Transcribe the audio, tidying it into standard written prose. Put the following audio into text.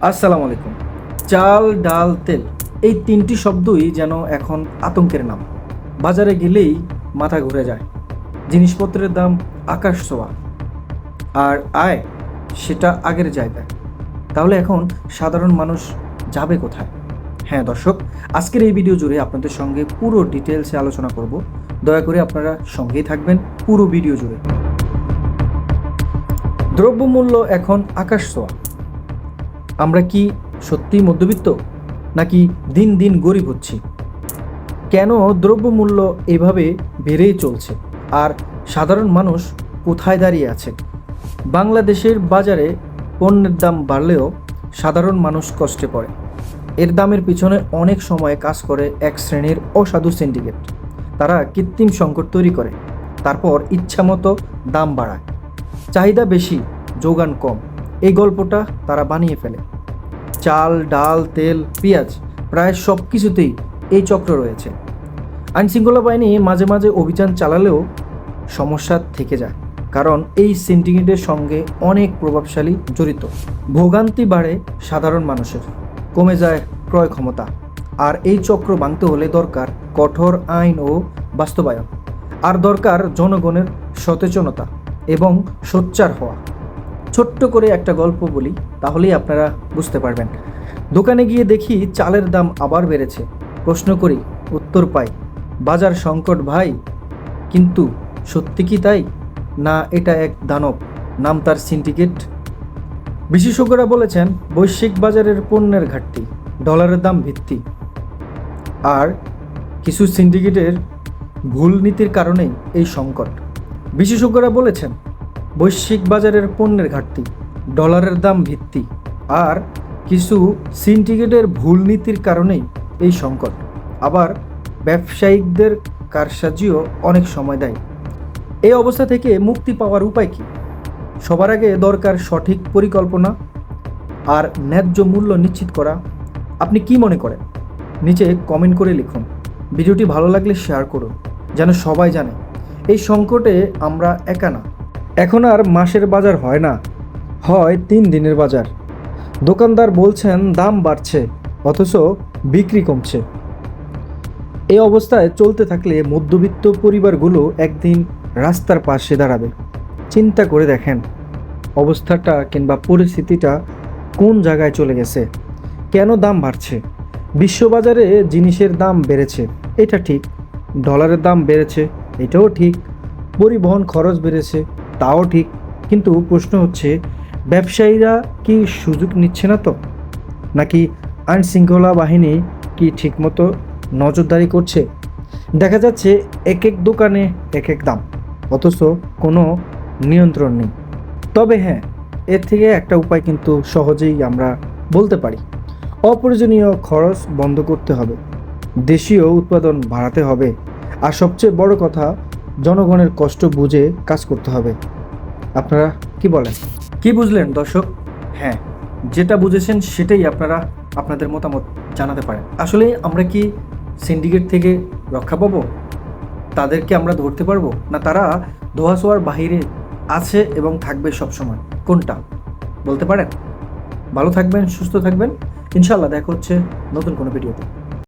আসসালামু আলাইকুম। চাল, ডাল, তেল এই তিনটি শব্দই যেন এখন আতঙ্কের নাম। বাজারে গেলেই মাথা ঘুরে যায়। জিনিসপত্রের দাম আকাশ ছোঁয়া, আর আয় সেটা আগের জায়গায়। তাহলে এখন সাধারণ মানুষ যাবে কোথায়? হ্যাঁ দর্শক, আজকের এই ভিডিও জুড়ে আপনাদের সঙ্গে পুরো ডিটেলসে আলোচনা করব। দয়া করে আপনারা সঙ্গেই থাকবেন পুরো ভিডিও জুড়ে। দ্রব্যমূল্য এখন আকাশ ছোঁয়া। আমরা কি সত্যিই মধ্যবিত্ত, নাকি দিন দিন গরিব হচ্ছি? কেন দ্রব্যমূল্য এভাবে বেড়েই চলছে, আর সাধারণ মানুষ কোথায় দাঁড়িয়ে আছে? বাংলাদেশের বাজারে পণ্যের দাম বাড়লেও সাধারণ মানুষ কষ্টে পড়ে। এর দামের পিছনে অনেক সময় কাজ করে এক শ্রেণীর অসাধু সিন্ডিকেট। তারা কৃত্রিম সংকট তৈরি করে, তারপর ইচ্ছামতো দাম বাড়ায়। চাহিদা বেশি, যোগান কম, এই গল্পটা তারা বানিয়ে ফেলে। চাল, ডাল, তেল, পেঁয়াজ প্রায় সব কিছুতেই এই চক্র রয়েছে। আইনশৃঙ্খলা বাহিনী মাঝে মাঝে অভিযান চালালেও সমস্যা থেকে যায়, কারণ এই সিন্ডিকেটের সঙ্গে অনেক প্রভাবশালী জড়িত। ভোগান্তি বাড়ে সাধারণ মানুষের, কমে যায় ক্রয় ক্ষমতা। আর এই চক্র ভাঙতে হলে দরকার কঠোর আইন ও বাস্তবায়ন, আর দরকার জনগণের সচেতনতা এবং সোচ্চার হওয়া। ছোট্ট করে একটা গল্প বলি, তাহলেই আপনারা বুঝতে পারবেন। দোকানে গিয়ে দেখি চালের দাম আবার বেড়েছে। প্রশ্ন করি, উত্তর পাই, বাজার সংকট ভাই। কিন্তু সত্যি কি তাই? না, এটা এক দানব, নাম তার সিন্ডিকেট। বিশেষজ্ঞরা বলেছেন বৈশ্বিক বাজারের পণ্যের ঘাটতি, ডলারের দাম ভিত্তি, আর কিছু সিন্ডিকেটের ভুল নীতির কারণেই এই সংকট। বিশেষজ্ঞরা বলেছেন বৈশ্বিক বাজারের পণ্যের ঘাটতি, ডলারের দাম ভিত্তি, আর কিছু সিন্ডিকেটের ভুল নীতির কারণেই এই সংকট। আবার ব্যবসায়িকদের কারসাজিও অনেক সময় দেয়। এই অবস্থা থেকে মুক্তি পাওয়ার উপায় কী? সবার আগে দরকার সঠিক পরিকল্পনা আর ন্যায্য মূল্য নিশ্চিত করা। আপনি কি মনে করেন? নিচে কমেন্ট করে লিখুন। ভিডিওটি ভালো লাগলে শেয়ার করুন, যেন সবাই জানে এই সংকটে আমরা একা না। এখন আর মাসের বাজার হয় না, হয় 3 দিনের বাজার। দোকানদার বলছেন দাম বাড়ছে, অথচ বিক্রি কমছে। এই অবস্থায় চলতে থাকলে মধ্যবিত্ত পরিবারগুলো একদিন রাস্তার পাশে দাঁড়াবে। চিন্তা করে দেখেন অবস্থাটা কিংবা পরিস্থিতিটা কোন জায়গায় চলে গেছে। কেন দাম বাড়ছে? বিশ্ববাজারে জিনিসের দাম বেড়েছে, এটা ঠিক। ডলারের দাম বেড়েছে, এটাও ঠিক। পরিবহন খরচ বেড়েছে, তাও ঠিক। কিন্তু প্রশ্ন হচ্ছে, ব্যবসায়ীরা কি সুযোগ নিচ্ছে না তো? নাকি আইনশৃঙ্খলা বাহিনী কি ঠিকমতো নজরদারি করছে? দেখা যাচ্ছে এক এক দোকানে এক এক দাম, অথচ কোনো নিয়ন্ত্রণ নেই। তবে হ্যাঁ, এর থেকে একটা উপায় কিন্তু সহজেই আমরা বলতে পারি। অপ্রয়োজনীয় খরচ বন্ধ করতে হবে, দেশীয় উৎপাদন বাড়াতে হবে, আর সবচেয়ে বড় কথা, জনগণের কষ্ট বুঝে কাজ করতে হবে। আপনারা কি বলেন? কি বুঝলেন দর্শক? হ্যাঁ, যেটা বুঝেছেন সেটাই আপনারা আপনাদের মতামত জানাতে পারেন। আসলে আমরা কি সিন্ডিকেট থেকে রক্ষা পাবো? তাদেরকে আমরা ধরতে পারবো, না তারা ধোঁয়াশোয়ার বাহিরে আছে এবং থাকবে সবসময়? কোনটা বলতে পারেন? ভালো থাকবেন, সুস্থ থাকবেন। ইনশাল্লাহ দেখা হচ্ছে নতুন কোনো ভিডিওতে।